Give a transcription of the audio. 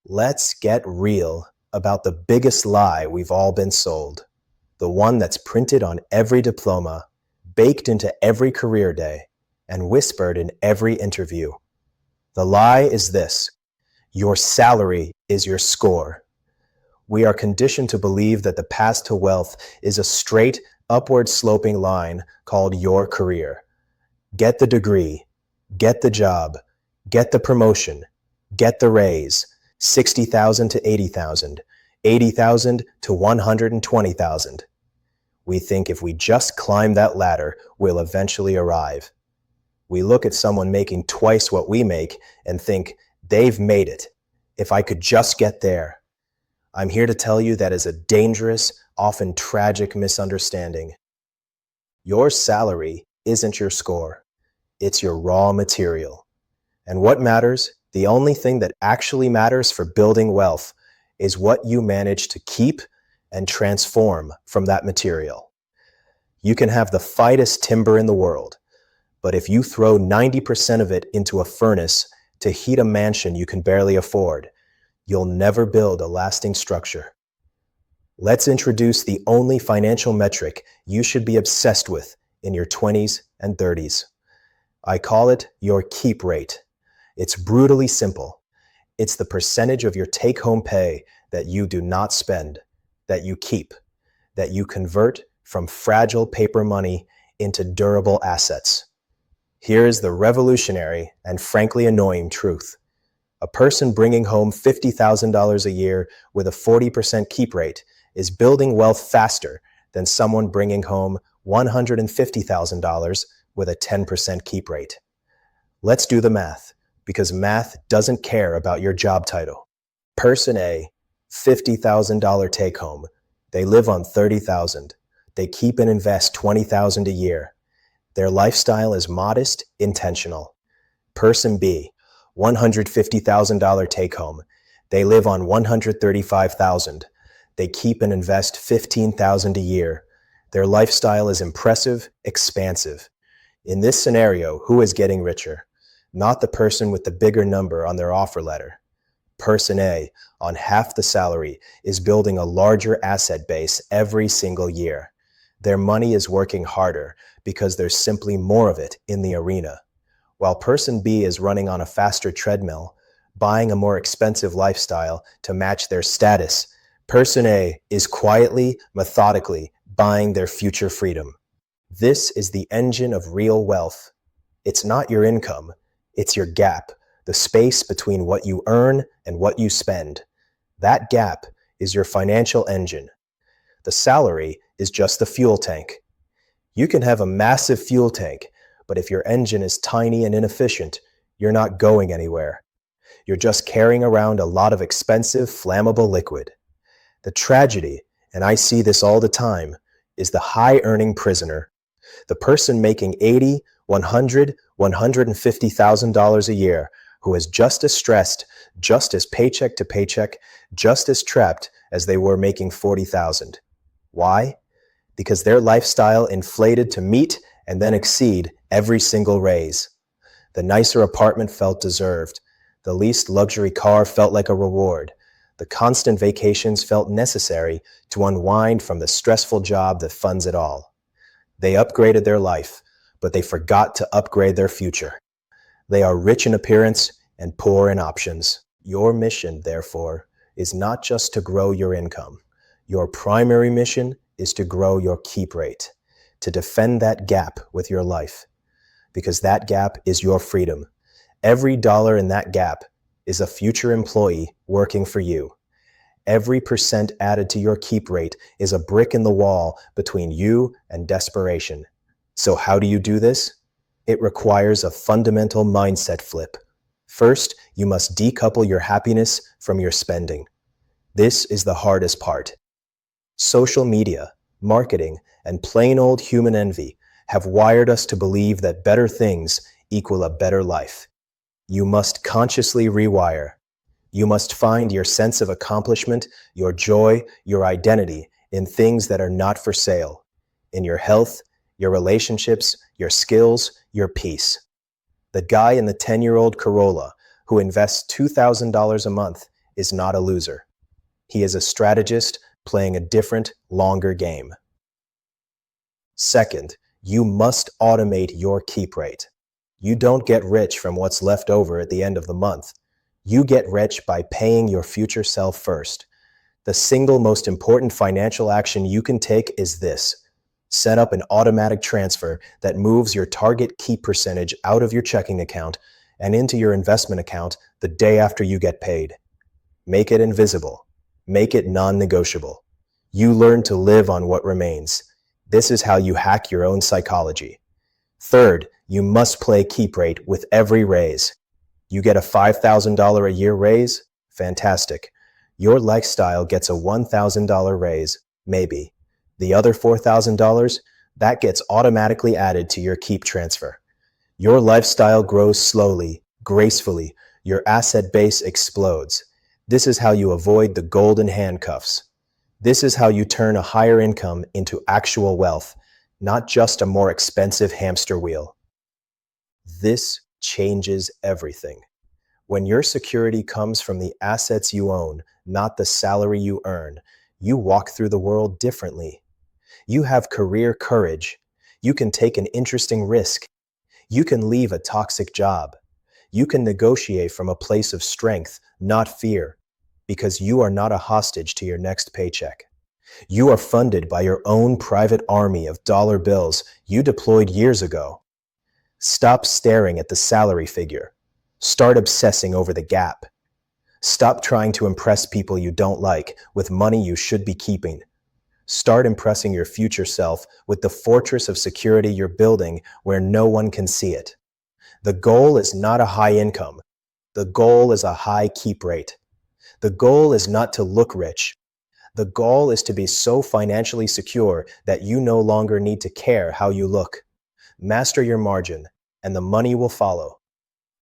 Let's get real about the biggest lie we've all been sold. The one that's printed on every diploma, baked into every career day, and whispered in every interview. The lie is this: your salary is your score. We are conditioned to believe that the path to wealth is a straight, upward sloping line called your career. Get the degree, get the job, get the promotion, get the raise, 60,000 to 80,000, 80,000 to 120,000. We think if we just climb that ladder, we'll eventually arrive. We look at someone making twice what we make and think, they've made it. If I could just get there. I'm here to tell you that is a dangerous, often tragic misunderstanding. Your salary isn't your score. It's your raw material. And what matters, the only thing that actually matters for building wealth, is what you manage to keep and transform from that material. You can have the finest timber in the world, but if you throw 90% of it into a furnace to heat a mansion you can barely afford, you'll never build a lasting structure. Let's introduce the only financial metric you should be obsessed with in your 20s and 30s. I call it your keep rate. It's brutally simple. It's the percentage of your take-home pay that you do not spend, that you keep, that you convert from fragile paper money into durable assets. Here is the revolutionary and frankly annoying truth. A person bringing home $50,000 a year with a 40% keep rate is building wealth faster than someone bringing home $150,000 with a 10% keep rate. Let's do the math, because math doesn't care about your job title. Person A, $50,000 take home. They live on $30,000. They keep and invest $20,000 a year. Their lifestyle is modest, intentional. Person B, $150,000 take home. They live on $135,000. They keep and invest $15,000 a year. Their lifestyle is impressive, expansive. In this scenario, who is getting richer? Not the person with the bigger number on their offer letter. Person A, on half the salary, is building a larger asset base every single year. Their money is working harder because there's simply more of it in the arena. While person B is running on a faster treadmill, buying a more expensive lifestyle to match their status, person A is quietly, methodically buying their future freedom. This is the engine of real wealth. It's not your income, it's your gap, the space between what you earn and what you spend. That gap is your financial engine. The salary is just the fuel tank. You can have a massive fuel tank, but if your engine is tiny and inefficient, you're not going anywhere. You're just carrying around a lot of expensive, flammable liquid. The tragedy, and I see this all the time, is the high-earning prisoner. The person making $80,000, $100,000, $150,000 a year, who is just as stressed, just as paycheck to paycheck, just as trapped as they were making $40,000. Why? Because their lifestyle inflated to meet and then exceed every single raise. The nicer apartment felt deserved. The leased luxury car felt like a reward. The constant vacations felt necessary to unwind from the stressful job that funds it all. They upgraded their life, but they forgot to upgrade their future. They are rich in appearance and poor in options. Your mission, therefore, is not just to grow your income. Your primary mission is to grow your keep rate, to defend that gap with your life, because that gap is your freedom. Every dollar in that gap is a future employee working for you. Every percent added to your keep rate is a brick in the wall between you and desperation. So how do you do this? It requires a fundamental mindset flip. First, you must decouple your happiness from your spending. This is the hardest part. Social media, marketing, and plain old human envy have wired us to believe that better things equal a better life. You must consciously rewire. You must find your sense of accomplishment, your joy, your identity in things that are not for sale, in your health, your relationships, your skills, your peace. The guy in the 10-year-old Corolla who invests $2,000 a month is not a loser. He is a strategist playing a different, longer game. Second, you must automate your keep rate. You don't get rich from what's left over at the end of the month. You get rich by paying your future self first. The single most important financial action you can take is this. Set up an automatic transfer that moves your target keep percentage out of your checking account and into your investment account the day after you get paid. Make it invisible. Make it non-negotiable. You learn to live on what remains. This is how you hack your own psychology. Third, you must play keep rate with every raise. You get a $5,000 a year raise? Fantastic. Your lifestyle gets a $1,000 raise, maybe. The other $4,000, that gets automatically added to your keep transfer. Your lifestyle grows slowly, gracefully. Your asset base explodes. This is how you avoid the golden handcuffs. This is how you turn a higher income into actual wealth, not just a more expensive hamster wheel. This changes everything. When your security comes from the assets you own, not the salary you earn, you walk through the world differently. You have career courage. You can take an interesting risk. You can leave a toxic job. You can negotiate from a place of strength, not fear, because you are not a hostage to your next paycheck. You are funded by your own private army of dollar bills you deployed years ago. Stop staring at the salary figure. Start obsessing over the gap. Stop trying to impress people you don't like with money you should be keeping. Start impressing your future self with the fortress of security you're building where no one can see it. The goal is not a high income. The goal is a high keep rate. The goal is not to look rich. The goal is to be so financially secure that you no longer need to care how you look. Master your margin, and the money will follow.